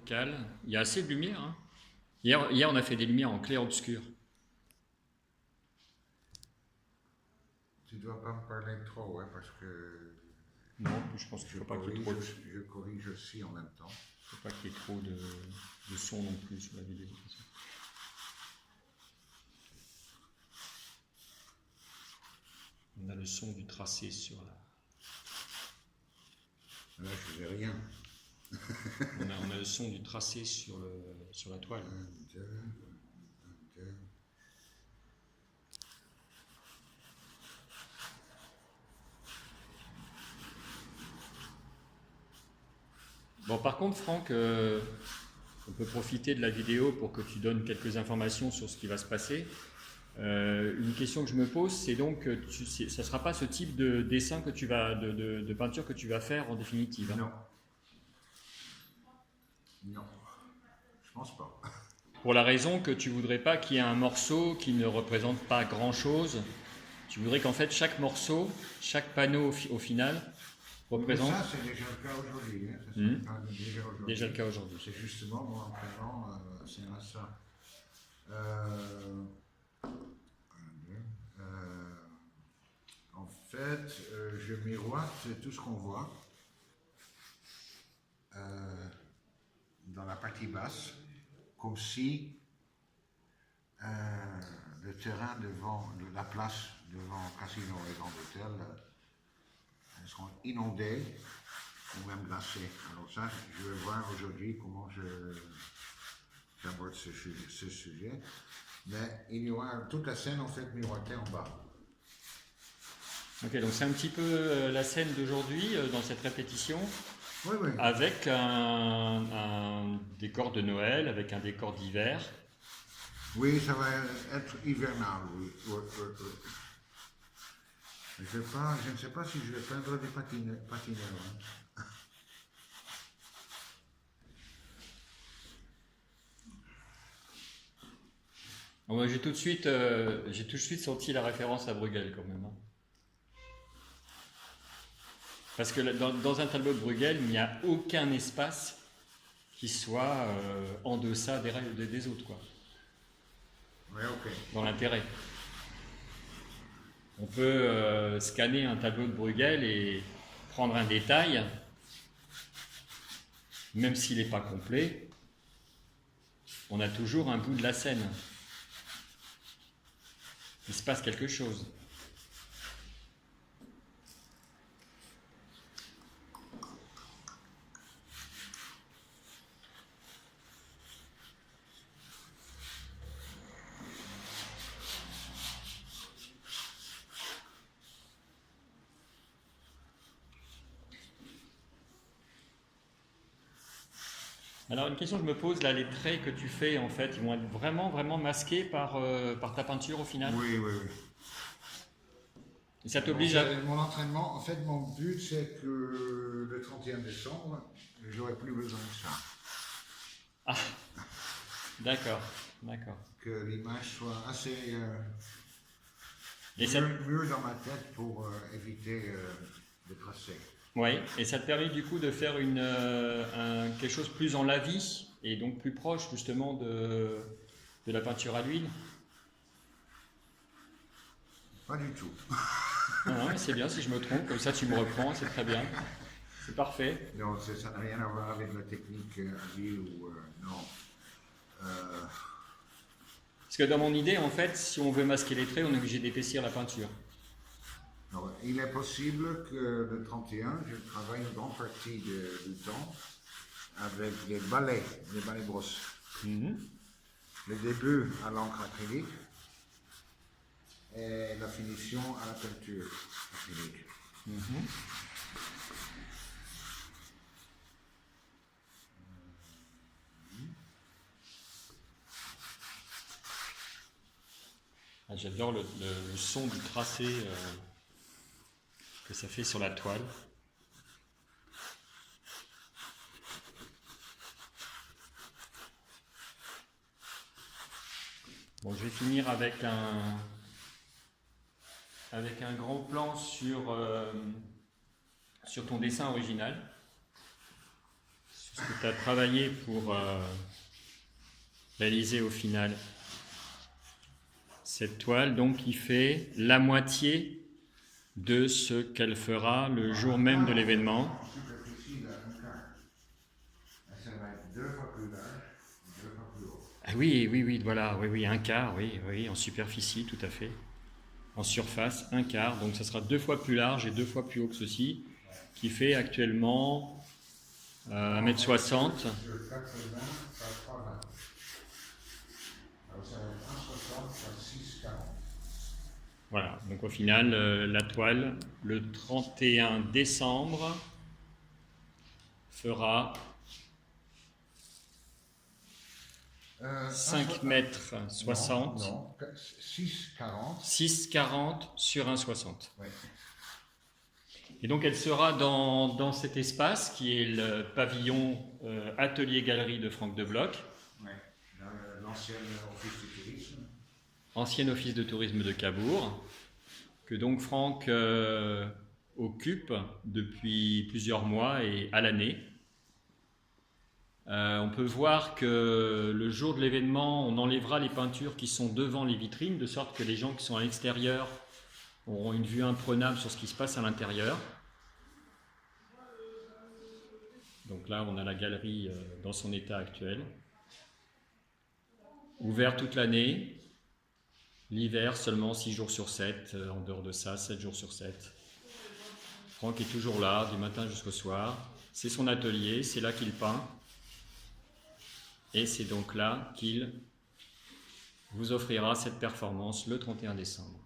focal. Il y a assez de lumière, hein. Hier, on a fait des lumières en clair-obscur. Tu ne dois pas me parler trop, hein, parce que Non, je pense qu'il ne faut pas qu'il y ait trop de... je corrige aussi en même temps. Il ne faut pas qu'il y ait trop de son non plus sur la vidéo. On a le son du tracé sur la... Là, je ne fais rien. on a le son du tracé sur la toile. 1, 2, 1, 2. Bon, par contre, Franck, on peut profiter de la vidéo pour que tu donnes quelques informations sur ce qui va se passer. Une question que je me pose, c'est donc, ça ne sera pas ce type de dessin que tu vas, de peinture que tu vas faire en définitive, hein? Non. Non. Je pense pas. Pour la raison que tu voudrais pas qu'il y ait un morceau qui ne représente pas grand-chose. Tu voudrais qu'en fait chaque morceau, chaque panneau au final représente... Mais ça, c'est déjà le cas aujourd'hui. Hein. Déjà le cas aujourd'hui. C'est justement mon entraînement, c'est à ça. En fait, je miroite tout ce qu'on voit dans la partie basse, comme si le terrain devant, la place devant Casino et Grand Hôtel seront inondés ou même glacés. Alors ça, je vais voir aujourd'hui comment j'aborde ce sujet. Mais il y aura toute la scène en fait miroitée en bas. Ok, donc c'est un petit peu la scène d'aujourd'hui dans cette répétition. Oui, oui. Avec un décor de Noël, avec un décor d'hiver. Oui, ça va être hivernal, oui. Je ne sais pas si je vais peindre des patineurs. Hein. Bon, j'ai tout de suite senti la référence à Bruegel quand même, hein. Parce que dans un tableau de Bruegel, il n'y a aucun espace qui soit en deçà des autres, quoi. Oui, ok. Dans l'intérêt. On peut scanner un tableau de Bruegel et prendre un détail, même s'il n'est pas complet, on a toujours un bout de la scène. Il se passe quelque chose. Alors une question que je me pose, là, les traits que tu fais, en fait, ils vont être vraiment, vraiment masqués par ta peinture au final? Oui, oui, oui. Et ça t'oblige à... Mon entraînement, en fait, mon but, c'est que le 31 décembre, je n'aurai plus besoin de ça. Ah, d'accord, d'accord. Que l'image soit assez Et mûre dans ma tête pour éviter de tracer. Oui, et ça te permet du coup de faire quelque chose plus en lavis et donc plus proche justement de la peinture à l'huile? Pas du tout. Non, mais c'est bien si je me trompe, comme ça tu me reprends, c'est très bien. C'est parfait. Non, ça n'a rien à voir avec la technique à l'huile ou non. Parce que dans mon idée, en fait, si on veut masquer les traits, on est obligé d'épaissir la peinture. Alors, il est possible que le 31, je travaille une grande partie du temps avec les balais brosses. Le début à l'encre acrylique et la finition à la peinture acrylique. Ah, j'adore le son du tracé que ça fait sur la toile. Bon, je vais finir avec un grand plan sur ton dessin original, sur que tu as travaillé pour réaliser au final cette toile, donc qui fait la moitié de ce qu'elle fera le jour même de l'événement. En superficie, là, un quart. Ça va être 2 fois plus large, 2 fois plus haut. Ah oui, oui, oui, voilà, oui, oui, un quart, oui, oui, en superficie, tout à fait. En surface, un quart, donc ça sera 2 fois plus large et 2 fois plus haut que ceci, qui fait actuellement 1,60 m. Sur 80 par 3,20. Alors ça va être 1,60 par 6,40. Voilà, donc au final, la toile, le 31 décembre, fera 5,60 m. Non, 6,40. 6,40 sur 1,60. Ouais. Et donc elle sera dans cet espace qui est le pavillon atelier-galerie de Franck de Bloch. Ouais. Dans l'ancien office du tourisme. Ancien office de tourisme de Cabourg, que donc Franck occupe depuis plusieurs mois et à l'année. On peut voir que le jour de l'événement, on enlèvera les peintures qui sont devant les vitrines, de sorte que les gens qui sont à l'extérieur auront une vue imprenable sur ce qui se passe à l'intérieur. Donc là, on a la galerie dans son état actuel. Ouvert toute l'année. L'hiver, seulement 6 jours sur 7. En dehors de ça, 7 jours sur 7. Franck est toujours là, du matin jusqu'au soir. C'est son atelier, c'est là qu'il peint. Et c'est donc là qu'il vous offrira cette performance le 31 décembre.